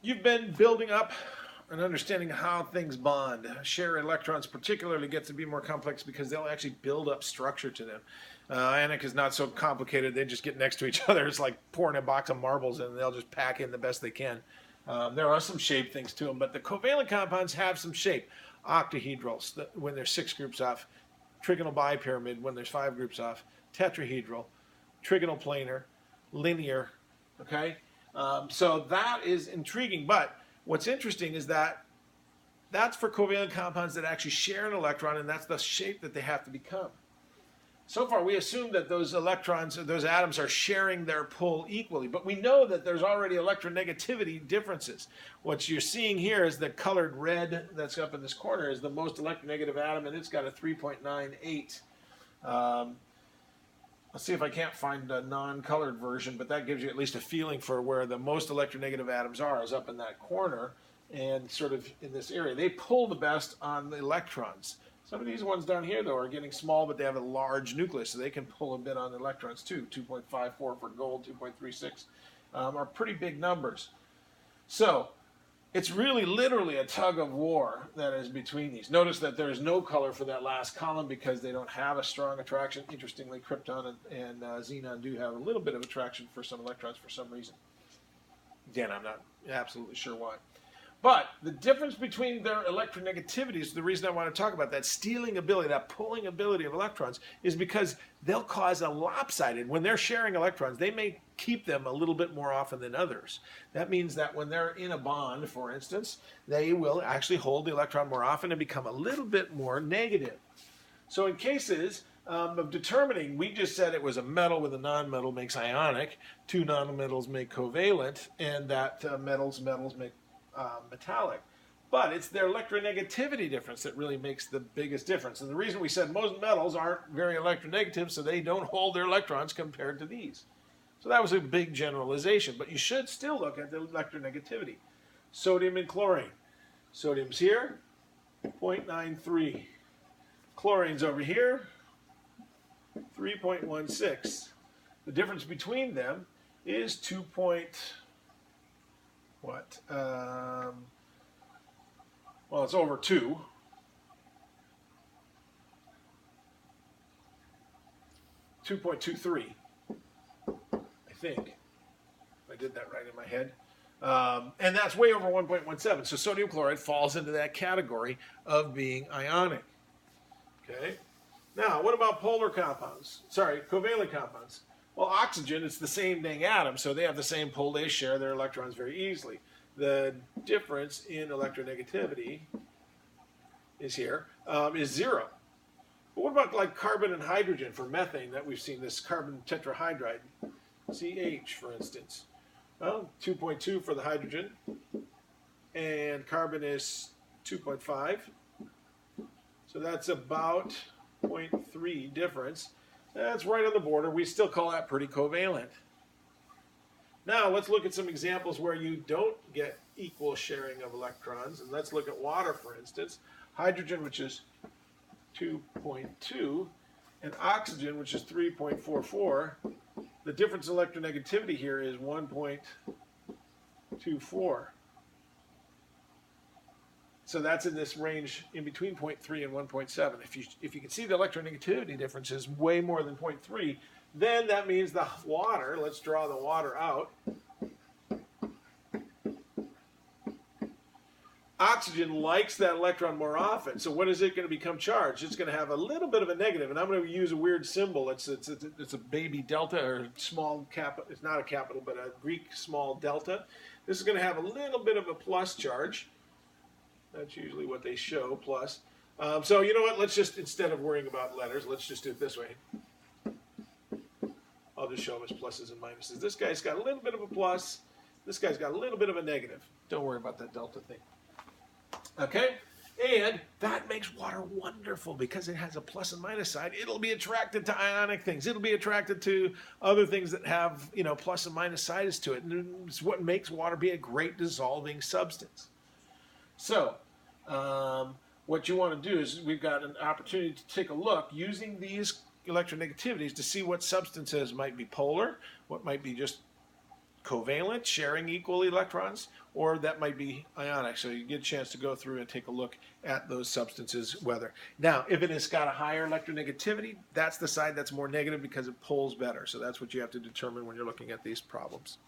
You've been building up an understanding of how things bond. Share electrons particularly get to be more complex because they'll actually build up structure to them. Ionic is not so complicated. They just get next to each other. It's like pouring a box of marbles and they'll just pack in the best they can. There are some shape things to them, but the covalent compounds have some shape. Octahedrals, when there's 6 groups off. Trigonal bipyramid, when there's 5 groups off. Tetrahedral, trigonal planar, linear, okay? So that is intriguing, but what's interesting is that that's for covalent compounds that actually share an electron, and that's the shape that they have to become. So far, we assume that those electrons, or those atoms, are sharing their pull equally, but we know that there's already electronegativity differences. What you're seeing here is the colored red that's up in this corner is the most electronegative atom, and it's got a 3.98. Let's see if I can't find a non-colored version, but that gives you at least a feeling for where the most electronegative atoms are, is up in that corner and sort of in this area. They pull the best on the electrons. Some of these ones down here, though, are getting small, but they have a large nucleus, so they can pull a bit on the electrons, too. 2.54 for gold, 2.36 are pretty big numbers. So it's really literally a tug of war that is between these. Notice that there is no color for that last column because they don't have a strong attraction. Interestingly, krypton and xenon do have a little bit of attraction for some electrons for some reason. Again, I'm not absolutely sure why. But the difference between their electronegativities, the reason I want to talk about that stealing ability, that pulling ability of electrons, is because they'll cause a lopsided. When they're sharing electrons, they may keep them a little bit more often than others. That means that when they're in a bond, for instance, they will actually hold the electron more often and become a little bit more negative. So in cases of determining, we just said it was a metal with a nonmetal makes ionic, 2 nonmetals make covalent, and that metals make metallic. But it's their electronegativity difference that really makes the biggest difference. And the reason we said most metals aren't very electronegative, so they don't hold their electrons compared to these. So that was a big generalization, but you should still look at the electronegativity. Sodium and chlorine. Sodium's here, 0.93. Chlorine's over here, 3.16. The difference between them is 2. Well, it's over 2. 2.23, I think. If I did that right in my head. And that's way over 1.17. So sodium chloride falls into that category of being ionic. Okay. Now, what about polar compounds? Sorry, covalent compounds. Well, oxygen, it's the same dang atom, so they have the same pull. They share their electrons very easily. The difference in electronegativity is here, is 0. But what about like carbon and hydrogen for methane that we've seen, this carbon tetrahydride, CH, for instance? Well, 2.2 for the hydrogen, and carbon is 2.5. So that's about 0.3 difference. That's right on the border. We still call that pretty covalent. Now let's look at some examples where you don't get equal sharing of electrons. And let's look at water, for instance. Hydrogen, which is 2.2, and oxygen, which is 3.44. The difference in electronegativity here is 1.24. So that's in this range in between 0.3 and 1.7. If you can see the electronegativity difference is way more than 0.3, then that means the water, let's draw the water out. Oxygen likes that electron more often. So what is it going to become charged? It's going to have a little bit of a negative, and I'm going to use a weird symbol. It's a baby delta, or small capital. It's not a capital, but a Greek small delta. This is going to have a little bit of a plus charge. That's usually what they show, plus. So you know what, let's just, instead of worrying about letters, let's just do it this way. I'll just show them as pluses and minuses. This guy's got a little bit of a plus. This guy's got a little bit of a negative. Don't worry about that delta thing. Okay? And that makes water wonderful because it has a plus and minus side. It'll be attracted to ionic things. It'll be attracted to other things that have, plus and minus sides to it. And it's what makes water be a great dissolving substance. So, what you want to do is we've got an opportunity to take a look using these electronegativities to see what substances might be polar, what might be just covalent, sharing equal electrons, or that might be ionic. So you get a chance to go through and take a look at those substances, whether. Now, if it has got a higher electronegativity, that's the side that's more negative because it pulls better. So that's what you have to determine when you're looking at these problems.